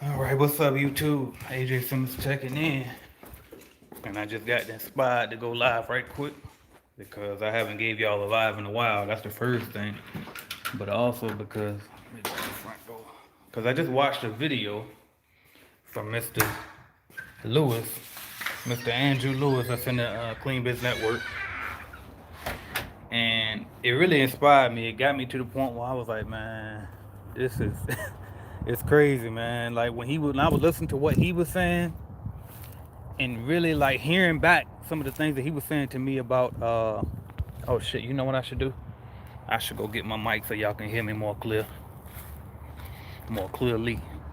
All right, what's up, YouTube? AJ Simmons checking in, and I just got inspired to go live right quick because I haven't gave y'all a live in a while. That's the first thing, but also because let me go to the front door because I just watched a video from Mr. Lewis, Mr. Andrew Lewis, that's in the Clean Biz Network, and it really inspired me. It got me to the point where I was like, man, this is it's crazy, man. Like when I was listening to what he was saying and really like hearing back some of the things that he was saying to me about oh shit, you know what I should do? I should go get my mic so y'all can hear me more clearly,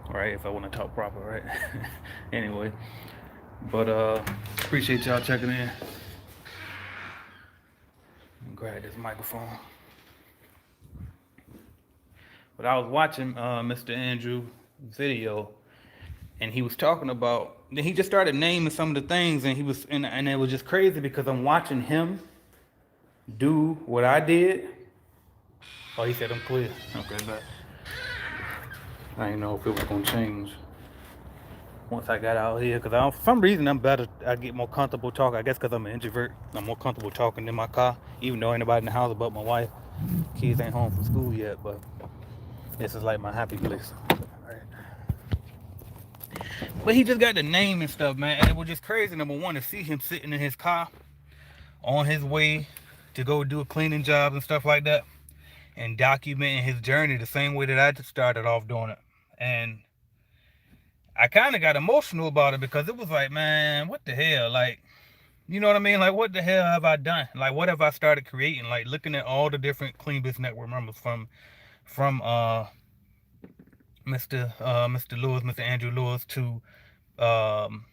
right? If I want to talk proper, right? Anyway, but appreciate y'all checking in. Grab this microphone. But I was watching Mr. Andrew video, and he was talking about. Then he just started naming some of the things, and and it was just crazy because I'm watching him do what I did. Oh, he said I'm clear. Okay, but I didn't know if it was gonna change once I got out here. Cause for some reason I'm better. I get more comfortable talking. I guess cause I'm an introvert. I'm more comfortable talking in my car, even though ain't nobody in the house but my wife. Kids ain't home from school yet, but this is like my happy place. Right. But he just got the name and stuff, man. And it was just crazy. Number one, to see him sitting in his car on his way to go do a cleaning job and stuff like that, and documenting his journey the same way that I just started off doing it. And I kind of got emotional about it because it was like, man, what the hell? Like, you know what I mean? Like, what the hell have I done? Like, what have I started creating? Like, looking at all the different Clean Biz Network members from Mr. Lewis, Mr. Andrew Lewis um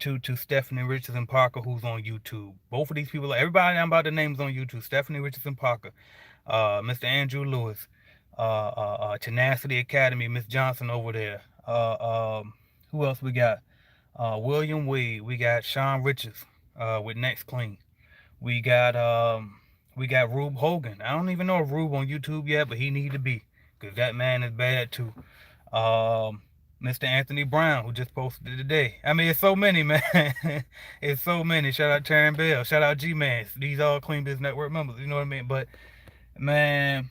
to Stephanie Richardson Parker, who's on YouTube. Both of these people, everybody I'm about to name is on YouTube. Stephanie Richardson Parker, Mr. Andrew Lewis, Tenacity Academy, Miss Johnson over there. Who else we got? William Wade. We got Sean Richards with Next Clean. We got Rube Hogan. I don't even know if Rube on YouTube yet, but he need to be, because that man is bad too. Mr. Anthony Brown, who just posted today. I mean, it's so many, man. It's so many. Shout out Taryn Bell. Shout out G-Man. These all Clean Biz Network members. You know what I mean? But, man,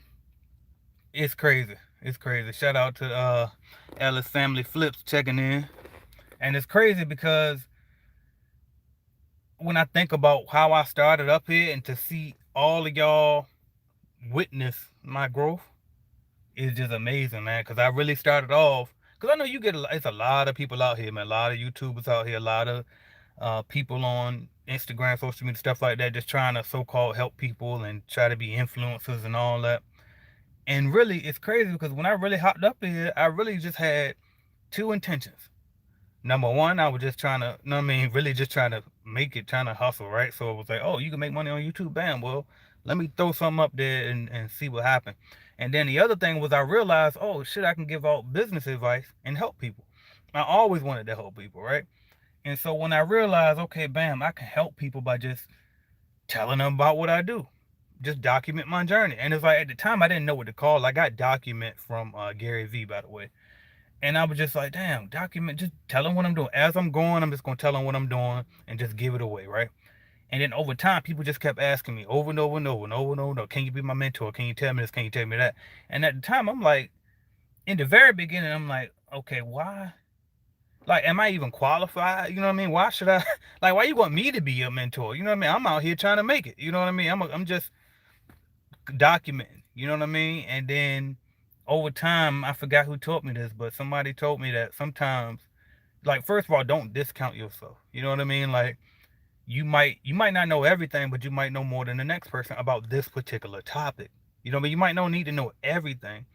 it's crazy. It's crazy. Shout out to Ellis Family Flips checking in. And it's crazy because when I think about how I started up here and to see all of y'all witness my growth, it's just amazing, man. Because I really started off, because I know it's a lot of people out here, man. A lot of YouTubers out here, a lot of people on Instagram, social media, stuff like that, just trying to so-called help people and try to be influencers and all that. And really, it's crazy because when I really hopped up here, I really just had two intentions. Number one, I was just trying to, you know what I mean, really just trying to make it, trying to hustle, right? So it was like, oh, you can make money on YouTube, bam. Well, let me throw something up there and see what happens. And then the other thing was I realized, oh, shit, I can give out business advice and help people. I always wanted to help people, right? And so when I realized, okay, bam, I can help people by just telling them about what I do. Just document my journey. And it's like at the time, I didn't know what to call it. I got document from Gary V, by the way. And I was just like, damn, document, just tell them what I'm doing. As I'm going, I'm just going to tell them what I'm doing and just give it away, right? And then over time, people just kept asking me over and over and over and over and over, can you be my mentor? Can you tell me this? Can you tell me that? And at the time, I'm like, in the very beginning, I'm like, okay, why? Like, am I even qualified? You know what I mean? Why should I, like, why you want me to be your mentor? You know what I mean? I'm out here trying to make it. You know what I mean? I'm just documenting. You know what I mean? And then over time, I forgot who taught me this, but somebody told me that sometimes, like, first of all, don't discount yourself. You know what I mean? Like, you might not know everything, but you might know more than the next person about this particular topic. You know what I mean? You might not need to know everything.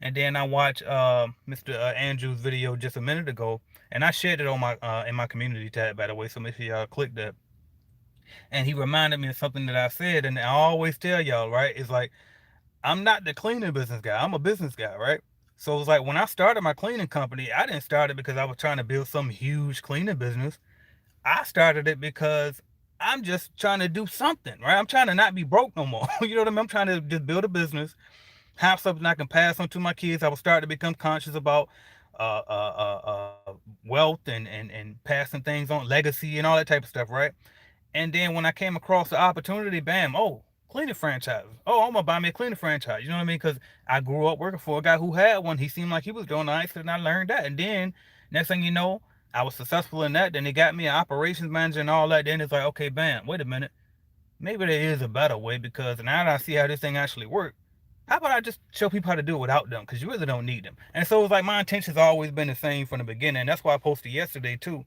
And then I watched Mr. Andrew's video just a minute ago, and I shared it on my in my community tab, by the way. So make sure y'all click that. And he reminded me of something that I said, and I always tell y'all, right? It's like, I'm not the cleaning business guy. I'm a business guy, right? So it's like when I started my cleaning company, I didn't start it because I was trying to build some huge cleaning business. I started it because I'm just trying to do something, right? I'm trying to not be broke no more. You know what I mean? I'm trying to just build a business, have something I can pass on to my kids. I was starting to become conscious about wealth and passing things on, legacy and all that type of stuff, right? And then when I came across the opportunity, bam, oh, cleaning franchise. Oh, I'm gonna buy me a cleaning franchise. You know what I mean? Because I grew up working for a guy who had one. He seemed like he was doing nice, and I learned that. And then next thing you know, I was successful in that. Then they got me an operations manager and all that. Then it's like, okay, bam, wait a minute. Maybe there is a better way because now that I see how this thing actually works, how about I just show people how to do it without them? Because you really don't need them. And so it's like my intention's always been the same from the beginning. That's why I posted yesterday too.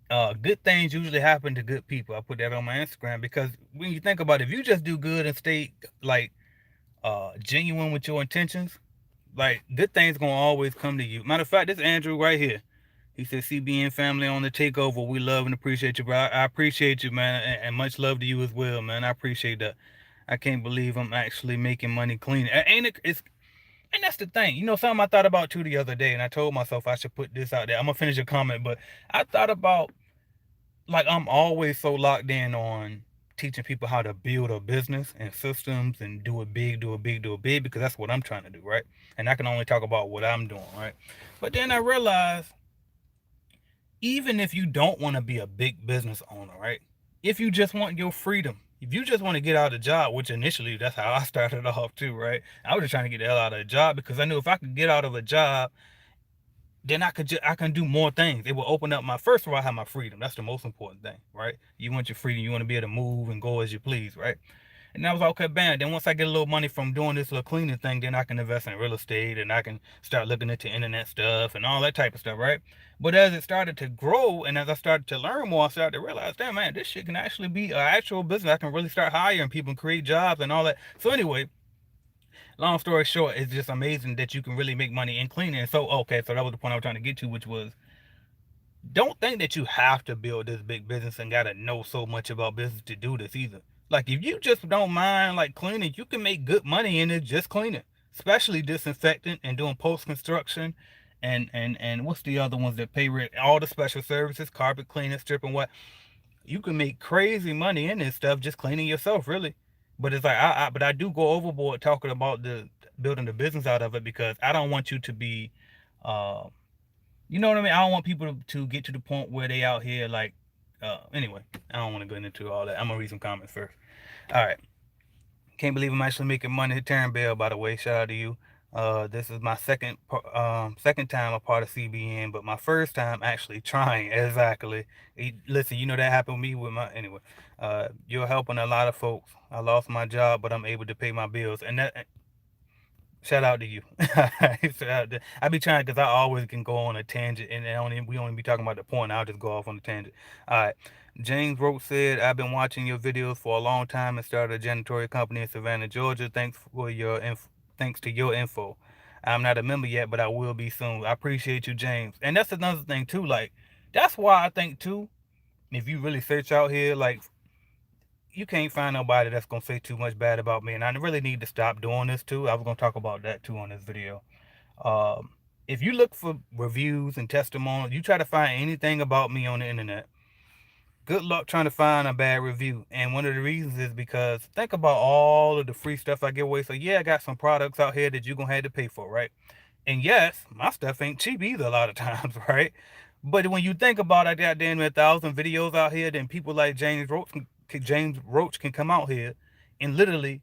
Good things usually happen to good people. I put that on my Instagram because when you think about it, if you just do good and stay like genuine with your intentions, like good things gonna always come to you. Matter of fact, this Andrew right here. He said, CBN family on the takeover. We love and appreciate you, bro. I appreciate you, man, and much love to you as well, man. I appreciate that. I can't believe I'm actually making money clean. Ain't it? And that's the thing. You know, something I thought about too the other day, and I told myself I should put this out there. I'm gonna finish your comment, but I thought about like I'm always so locked in on teaching people how to build a business and systems and do it big, do it big, do it big because that's what I'm trying to do, right? And I can only talk about what I'm doing, right? But then I realized even if you don't want to be a big business owner, right? If you just want your freedom, if you just want to get out of the job, which initially that's how I started off too, right? I was just trying to get the hell out of the job because I knew if I could get out of a job, then I can do more things. It will open up my first of all, I have my freedom. That's the most important thing, right? You want your freedom, you want to be able to move and go as you please, right? And I was like, okay, bam. Then once I get a little money from doing this little cleaning thing, then I can invest in real estate and I can start looking into internet stuff and all that type of stuff, right? But as it started to grow and as I started to learn more, I started to realize, damn man, this shit can actually be an actual business. I can really start hiring people and create jobs and all that. So anyway, long story short, it's just amazing that you can really make money in cleaning. So okay, so that was the point I was trying to get to, which was don't think that you have to build this big business and gotta know so much about business to do this either. Like if you just don't mind like cleaning, you can make good money in it just cleaning, especially disinfecting and doing post construction, and what's the other ones that pay rent? All the special services, carpet cleaning, stripping, what you can make crazy money in this stuff just cleaning yourself, really. But it's like but I do go overboard talking about the building the business out of it because I don't want you to be uh, you know what I mean? I don't want people to get to the point where they out here like, anyway, I don't want to go into all that. I'm gonna read some comments first. All right. Can't believe I'm actually making money. Taryn Bell, by the way, shout out to you. This is my second time a part of CBN, but my first time actually trying. Exactly. Listen, you know that happened with me with my anyway. You're helping a lot of folks. I lost my job, but I'm able to pay my bills, and that shout out to you. I be trying because I always can go on a tangent and we only be talking about the point. I'll just go off on a tangent. All right. James Roach said, I've been watching your videos for a long time and started a janitorial company in Savannah, Georgia. Thanks to your info. I'm not a member yet, but I will be soon. I appreciate you, James. And that's another thing too. Like, that's why I think too, if you really search out here, like you can't find nobody that's gonna say too much bad about me, and I really need to stop doing this too. I was gonna talk about that too on this video. Um, if you look for reviews and testimonials, you try to find anything about me on the internet. Good luck trying to find a bad review. And one of the reasons is because think about all of the free stuff I give away. So yeah, I got some products out here that you're gonna have to pay for, right? And yes, my stuff ain't cheap either a lot of times, right? But when you think about it, I got damn 1,000 videos out here, then people like James Roach can come out here and literally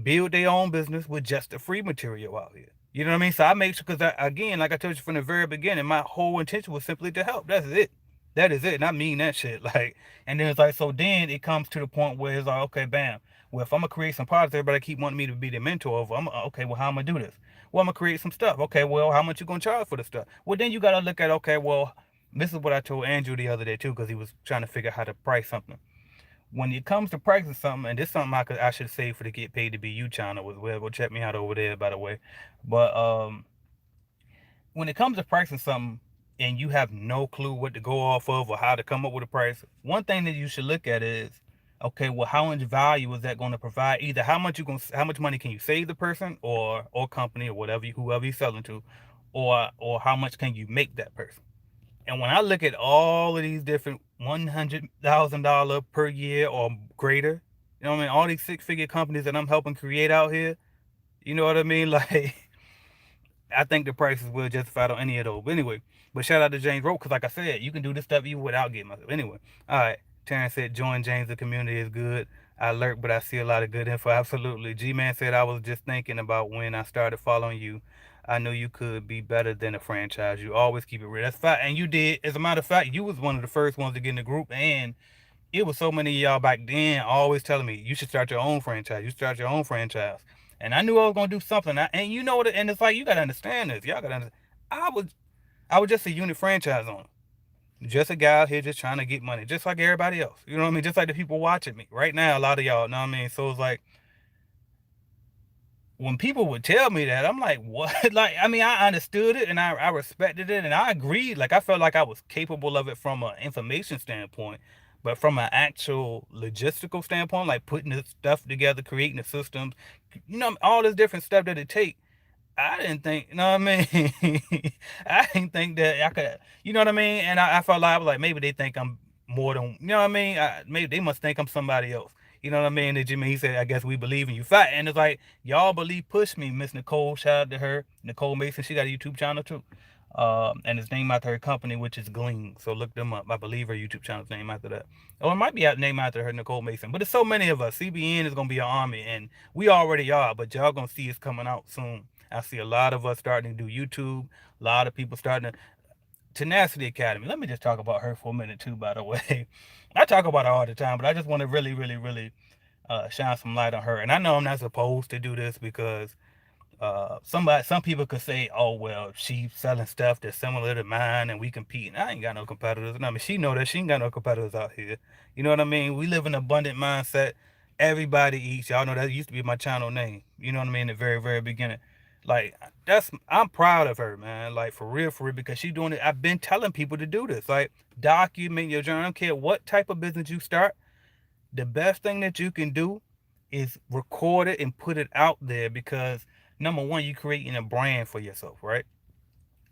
build their own business with just the free material out here. You know what I mean? So I make sure, because again, like I told you from the very beginning, my whole intention was simply to help. That's it. That is it. And I mean that shit. Like, and then it's like, so then it comes to the point where it's like, okay, bam. Well, if I'm gonna create some products, everybody keep wanting me to be the mentor of. Okay. Well, how am I gonna do this? Well, I'm gonna create some stuff. Okay. Well, how much you gonna charge for the stuff? Well, then you gotta look at, okay, well, this is what I told Andrew the other day too, because he was trying to figure out how to price something. When it comes to pricing something, and this is something I should say for the Get Paid to Be You channel as well. Go check me out over there, by the way. But when it comes to pricing something and you have no clue what to go off of or how to come up with a price, one thing that you should look at is, okay, well, how much value is that going to provide? Either how much money can you save the person or company or whatever whoever you're selling to, or how much can you make that person? And when I look at all of these different $100,000 per year or greater, you know what I mean? All these six-figure companies that I'm helping create out here, you know what I mean? Like, I think the prices will justify on any of those. But anyway, but shout out to James Rowe, because like I said, you can do this stuff even without getting myself. Anyway, all right. Terrence said, join James, the community is good. I lurk, but I see a lot of good info. Absolutely. G Man said, I was just thinking about when I started following you. I knew you could be better than a franchise. You always keep it real. That's fact. And you did. As a matter of fact, you was one of the first ones to get in the group. And it was so many of y'all back then always telling me, you should start your own franchise. You start your own franchise. And I knew I was gonna do something. And you know what? And it's like, you gotta understand this. Y'all gotta understand. I was I was just a unit franchise owner. Just a guy out here just trying to get money, just like everybody else. You know what I mean? Just like the people watching me right now. A lot of y'all, know what I mean? So it's like, when people would tell me that, I'm like, what? Like, I mean, I understood it and I respected it and I agreed. Like, I felt like I was capable of it from an information standpoint, but from an actual logistical standpoint, like putting the stuff together, creating the systems, all this different stuff that it takes. I didn't think, you know what I mean? I didn't think that I could, you know what I mean? And I felt like I was like, maybe they think I'm more than, you know what I mean? Maybe they must think I'm somebody else. You know what I mean? And Jimmy, he said, I guess we believe in you. Fat. And it's like, y'all believe, push me. Miss Nicole, shout out to her. Nicole Mason, she got a YouTube channel too. And it's named after her company, which is Glean. So look them up. I believe her YouTube channel's named after that. Or it might be named after her, Nicole Mason. But there's so many of us. CBN is going to be an army. And we already are, but y'all going to see us coming out soon. I see a lot of us starting to do YouTube. A lot of people starting to. Tenacity Academy. Let me just talk about her for a minute too, by the way. I talk about her all the time, but I just want to really, really, really shine some light on her. And I know I'm not supposed to do this because some people could say, oh well, she's selling stuff that's similar to mine and we compete. And I ain't got no competitors. And I mean, she know that she ain't got no competitors out here. You know what I mean? We live in an abundant mindset. Everybody eats. Y'all know that used to be my channel name. You know what I mean? In the very, very beginning. Like, I'm proud of her, man. Like, for real, because she doing it. I've been telling people to do this. Like, document your journey. I don't care what type of business you start. The best thing that you can do is record it and put it out there, because number one, you're creating a brand for yourself, right?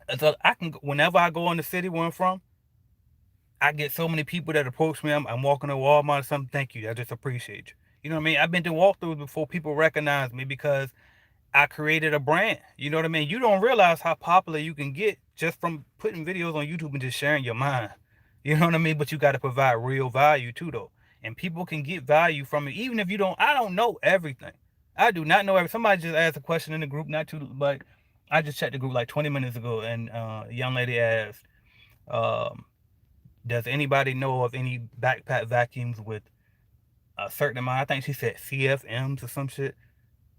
And so whenever I go in the city where I'm from, I get so many people that approach me. I'm walking to Walmart or something. Thank you. I just appreciate you. You know what I mean? I've been to walkthroughs before people recognize me because I created a brand. You know what I mean? You don't realize how popular you can get just from putting videos on YouTube and just sharing your mind. You know what I mean? But you got to provide real value too, though. And people can get value from it, even if you don't. I don't know everything. I do not know everything. Somebody just asked a question in the group, not too, but I just checked the group like 20 minutes ago, and a young lady asked, um, "Does anybody know of any backpack vacuums with a certain amount?" I think she said CFMs or some shit.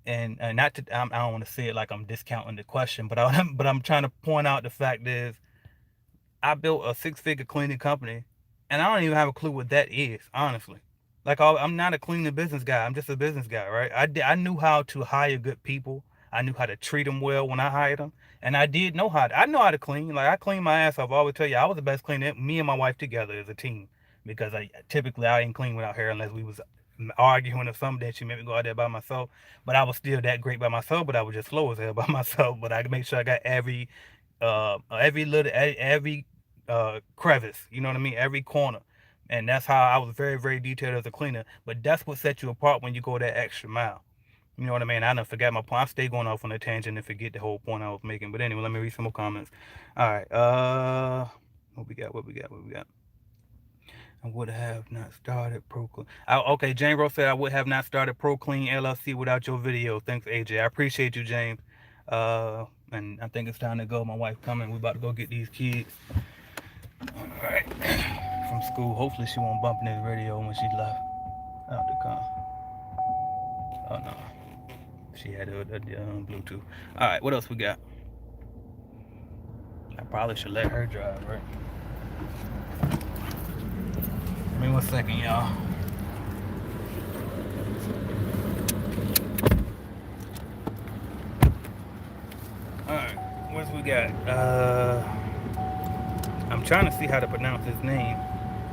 And not to, I don't want to say it like I'm discounting the question, but I'm trying to point out the fact is, I built a six-figure cleaning company, and I don't even have a clue what that is, honestly. Like, I'm not a cleaning business guy. I'm just a business guy, right? I knew how to hire good people. I knew how to treat them well when I hired them, and I did know how. I know how to clean. Like, I clean my ass off. I always tell you, I was the best cleaner. Me and my wife together as a team, because I didn't clean without her unless we was arguing or something. That she made me go out there by myself. But I was still that great by myself. But I was just slow as hell by myself. But I could make sure I got every little every crevice, you know what I mean, every corner. And that's how I was very, very detailed as a cleaner. But that's what sets you apart when you go that extra mile. You know what I mean? I done forgot my point. I stay going off on a tangent and forget the whole point I was making. But anyway, let me read some more comments. All right. What we got? I would have not started Pro Clean. Okay, James Rose said I would have not started Pro Clean LLC without your video. Thanks, AJ. I appreciate you, James. And I think it's time to go. My wife coming. We about to go get these kids. All right. From school. Hopefully she won't bump in this radio when she left out the car. Oh no. She had a Bluetooth. All right. What else we got? I probably should let her drive, right? Give me 1 second, y'all. Alright, what we got? I'm trying to see how to pronounce his name.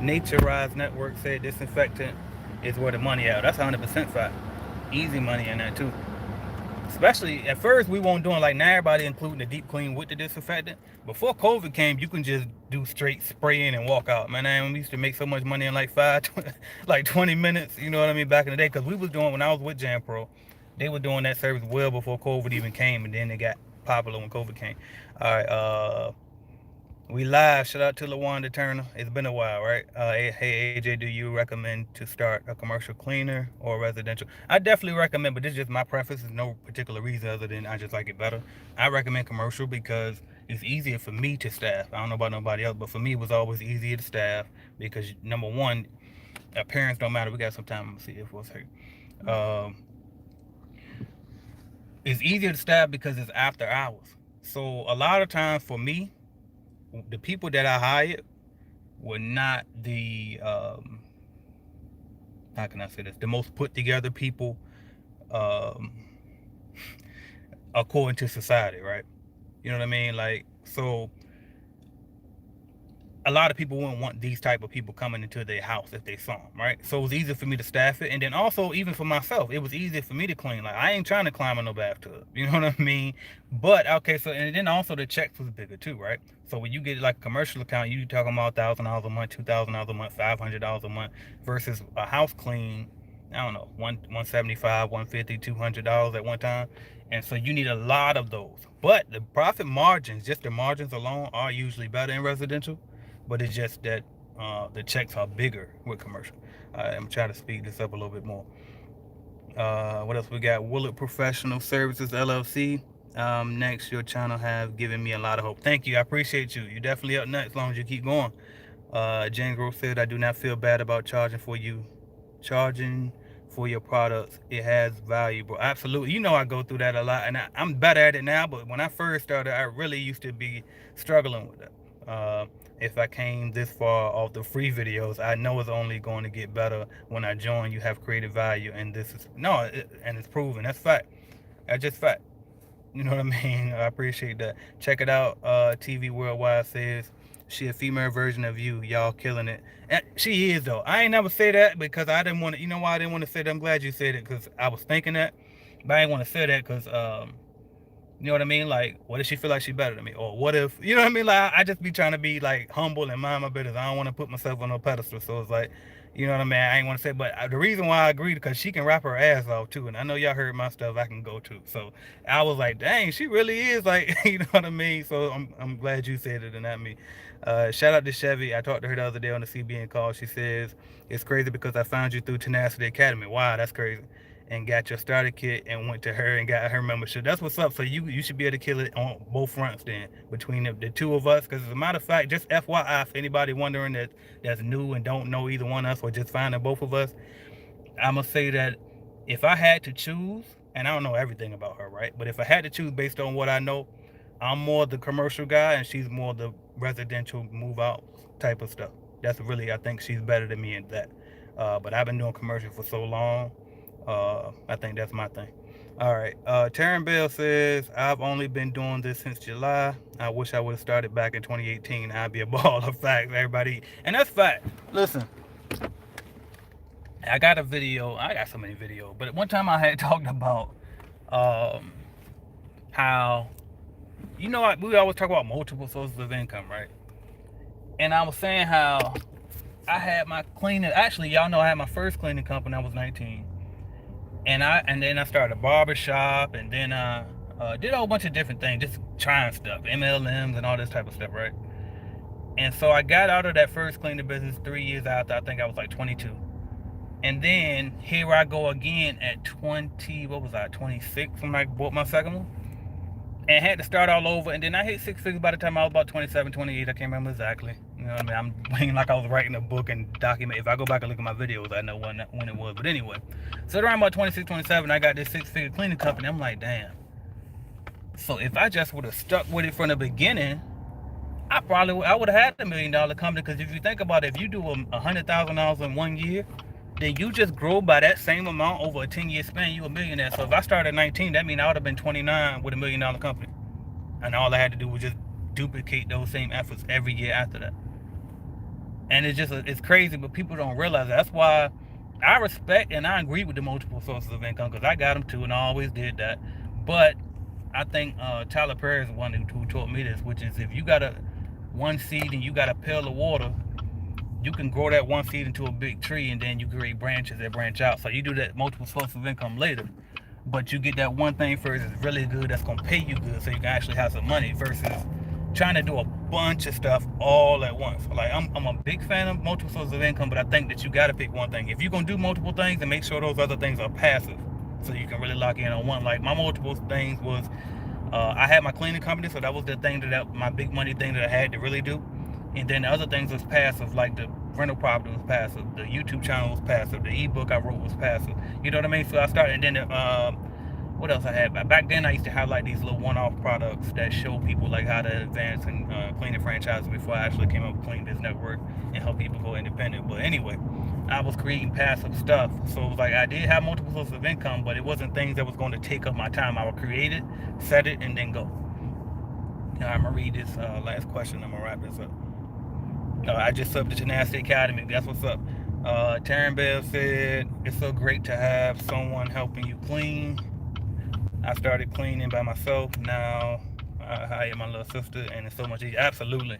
Naturized Network said disinfectant is where the money at. That's 100% fact. Easy money in that too. Especially at first we weren't doing like now everybody including the deep clean with the disinfectant. Before COVID came, you can just do straight spraying and walk out. Man, we used to make so much money in like 20 minutes. You know what I mean? Back in the day, because we was doing when I was with Jam Pro, they were doing that service well before COVID even came, and then they got popular when COVID came. All right, we live. Shout out to LaWanda Turner. It's been a while, right? Hey AJ, do you recommend to start a commercial cleaner or residential? I definitely recommend, but this is just my preference. There's no particular reason other than I just like it better. I recommend commercial because it's easier for me to staff. I don't know about nobody else, but for me, it was always easier to staff because number one, appearance don't matter. We got some time. Let's see if what's here. Um, it's easier to staff because it's after hours. So a lot of times for me, the people that I hired were not the how can I say this? The most put together people um, according to society, right? You know what I mean? Like, so a lot of people wouldn't want these type of people coming into their house if they saw them, right? So it was easier for me to staff it, and then also even for myself, it was easier for me to clean. Like I ain't trying to climb in no bathtub, you know what I mean? But okay, so and then also the checks was bigger too, right? So when you get like a commercial account, you talking about $1,000 a month, $2,000 a month, $500 a month, versus a house clean, I don't know, 175, 150, $200 at one time. And so you need a lot of those. But the profit margins, just the margins alone, are usually better in residential. But it's just that the checks are bigger with commercial. I'm trying to speed this up a little bit more. What else we got? Willard Professional Services LLC. Next, your channel have given me a lot of hope. Thank you. I appreciate you. You're definitely up next as long as you keep going. Jane Grove said, I do not feel bad about charging for your products. It has value, bro. Absolutely. You know I go through that a lot, and I'm better at it now, but when I first started, I really used to be struggling with that. If I came this far off the free videos, I know it's only going to get better when I join. You have created value, and this is and it's proven. That's fact. That's just fact. You know what I mean? I appreciate that. Check it out. TV Worldwide says she a female version of you. Y'all killing it. And she is though. I ain't never say that because I didn't want to. You know why I didn't want to say that? I'm glad you said it because I was thinking that, but I didn't want to say that because you know what I mean? Like, what if she feel like she better than me? Or what if, you know what I mean? Like, I just be trying to be like humble and mind my business. I don't want to put myself on no pedestal. So it's like, you know what I mean? I ain't want to say, but the reason why I agreed because she can rap her ass off too. And I know y'all heard my stuff. I can go to. So I was like, dang, she really is like, you know what I mean? So I'm glad you said it and not me. Shout out to Chevy. I talked to her the other day on the CBN call. She says, it's crazy because I found you through Tenacity Academy. Wow, that's crazy. And got your starter kit and went to her and got her membership. That's what's up. So you should be able to kill it on both fronts then between the two of us. Because as a matter of fact, just FYI, if anybody wondering that's new and don't know either one of us or just finding both of us, I'm going to say that if I had to choose, and I don't know everything about her, right? But if I had to choose based on what I know, I'm more the commercial guy and she's more the residential move out type of stuff. That's really, I think she's better than me in that. But I've been doing commercial for so long. I think that's my thing. All right. Taryn Bell says, I've only been doing this since July. I wish I would have started back in 2018. I'd be a ball of facts, everybody. And that's fact. Listen, I got a video. I got so many videos. But one time I had talked about how, you know, we always talk about multiple sources of income, right? And I was saying how I had my cleaning. Actually, y'all know I had my first cleaning company. I was 19. And then I started a barber shop, and then I did a whole bunch of different things, just trying stuff, MLMs and all this type of stuff, right? And so I got out of that first cleaning business 3 years after. I think I was like 22. And then here I go again at 20, what was I, 26 when I bought my second one? And had to start all over. And then I hit 6 figures by the time I was about 27, 28. I can't remember exactly. You know what I mean? I'm being like I was writing a book and document. If I go back and look at my videos, I know when it was. But anyway, so around about 26, 27, I got this 6-figure cleaning company. I'm like, damn. So if I just would have stuck with it from the beginning, I would have had $1 million company. Because if you think about it, if you do $100,000 in 1 year, then you just grow by that same amount over a 10-year span, you a millionaire. So if I started at 19, that means I would have been 29 with $1 million company. And all I had to do was just duplicate those same efforts every year after that. And it's crazy, but people don't realize that. That's why I respect and I agree with the multiple sources of income, because I got them too and I always did that. But I think Tyler Perry is the one who taught me this, which is if you got one seed and you got a pail of water, you can grow that one seed into a big tree, and then you create branches that branch out. So you do that multiple sources of income later. but you get that one thing first is really good that's gonna pay you good, so you can actually have some money versus trying to do a bunch of stuff all at once. Like I'm a big fan of multiple sources of income, but I think that you got to pick one thing. If you're gonna do multiple things, and make sure those other things are passive, so you can really lock in on one. Like my multiple things was, I had my cleaning company, so that was the thing that my big money thing that I had to really do. And then the other things was passive, like the rental property was passive, the YouTube channel was passive, the ebook I wrote was passive. You know what I mean? So I started, and then what else I had? Back then I used to have like these little one-off products that show people like how to advance in cleaning franchises before I actually came up with Clean Biz Network and help people go independent. But anyway, I was creating passive stuff, so it was like I did have multiple sources of income, but it wasn't things that was going to take up my time. I would create it, set it, and then go. Now I'm gonna read this last question. I'm gonna wrap this up. I just subbed to Tenacity Academy. That's what's up. Taryn Bell said, it's so great to have someone helping you clean. I started cleaning by myself. Now I hire my little sister, and it's so much easier. Absolutely.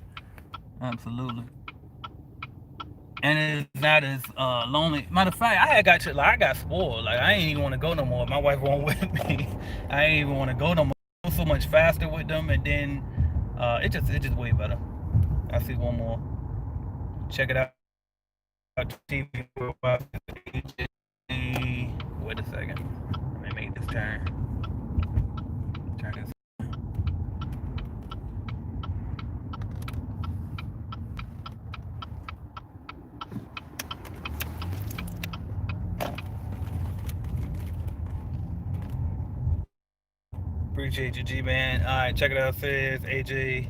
Absolutely. And it's not as lonely. Matter of fact, I got spoiled. Like I ain't even want to go no more. My wife won't with me. I ain't even want to go no more. So much faster with them, and then it just way better. I see one more. Check it out. TV. Wait a second. Let me make this turn. Turn this. Appreciate you, G-Man. All right, check it out. Says AJ,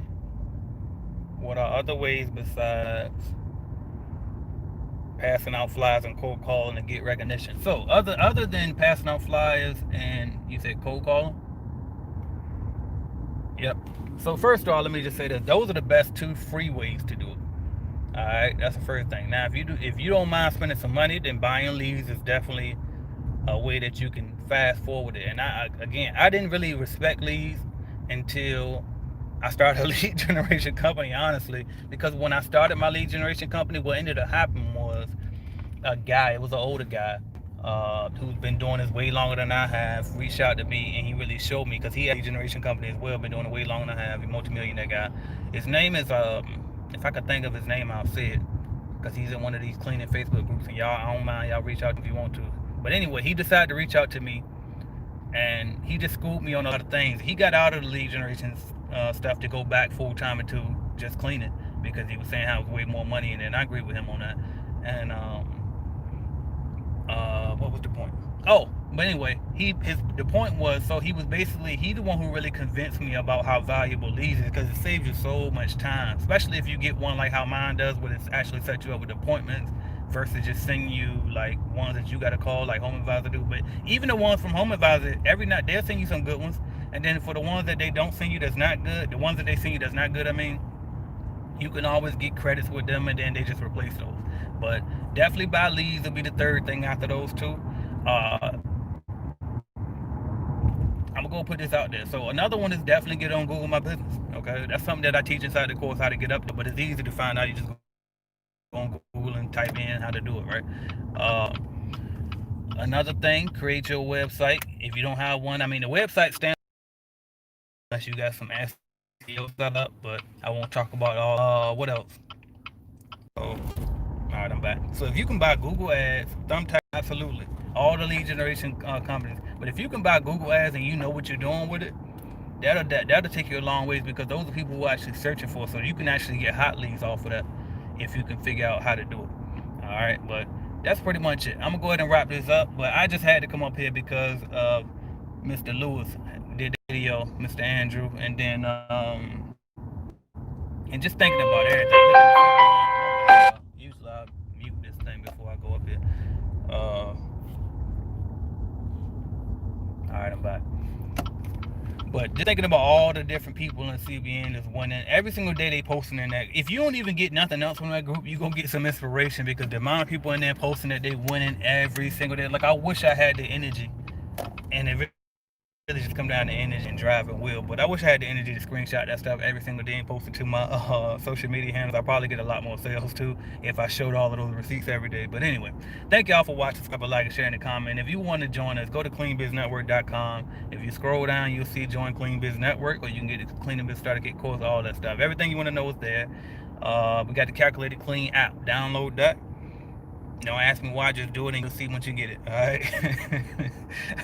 what are other ways besides passing out flyers and cold calling to get recognition? So other than passing out flyers and you said cold calling? Yep. So first of all, let me just say that those are the best 2 free ways to do it. All right, that's the first thing. Now, if you don't mind spending some money, then buying leads is definitely a way that you can fast forward it. And I didn't really respect leads until I started a lead generation company, honestly, because when I started my lead generation company, what ended up happening was it was an older guy who's been doing this way longer than I have, reached out to me, and he really showed me, because he had a lead generation company as well, been doing it way longer than I have. He's a multimillionaire guy. His name is, if I could think of his name, I'll say it, because he's in one of these cleaning Facebook groups, and y'all, I don't mind, y'all reach out if you want to. But anyway, he decided to reach out to me, and he just schooled me on a lot of things. He got out of the lead generation stuff to go back full time into just cleaning, because he was saying how it was way more money, and I agree with him on that. And what was the point? Oh, but anyway, the point was, so he the one who really convinced me about how valuable leads is, because it saves you so much time, especially if you get one like how mine does, where it's actually set you up with appointments versus just sending you like ones that you got to call, like Home Advisor do. But even the ones from Home Advisor, every night they'll send you some good ones, and then for the ones that they don't send you that's not good, the ones that they send you that's not good, I mean, you can always get credits with them, and then they just replace those. But definitely buy leads will be the third thing after those two. I'm gonna go put this out there. So another one is definitely get on Google My Business. Okay, that's something that I teach inside the course, how to get up there, but it's easy to find out. You just go on Google and type in how to do it, right? Another thing, create your website. If you don't have one, I mean, the website stands unless you got some SEO set up, but I won't talk about all. What else? So, all right, I'm back. So if you can buy Google ads, Thumbtack, absolutely. All the lead generation companies. But if you can buy Google ads and you know what you're doing with it, that'll take you a long ways, because those are people who are actually searching for. So you can actually get hot leads off of that if you can figure out how to do it. All right, but that's pretty much it. I'm gonna go ahead and wrap this up. But I just had to come up here because of Mr. Lewis did the video, Mr. Andrew, and then and just thinking about everything. Usually I mute this thing before I go up here. All right, I'm back. But just thinking about all the different people in CBN that's winning. Every single day they posting in that. If you don't even get nothing else from that group, you're going to get some inspiration, because the amount of people in there posting that they winning every single day. Like, I wish I had the energy and really just come down to energy and driving will. But I wish I had the energy to screenshot that stuff every single day and post it to my social media handles. I probably get a lot more sales too if I showed all of those receipts every day. But anyway, thank y'all for watching. Subscribe, like, and share, and comment. If you want to join us, go to cleanbiznetwork.com. If you scroll down, you'll see Join Clean Biz Network, or you can get the Clean Biz Starter Kit course, all that stuff. Everything you want to know is there. We got the Calculated Clean app. Download that. Don't ask me why, just do it and you'll see once you get it. All right.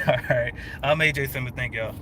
All right. I'm AJ Simmons. Thank y'all.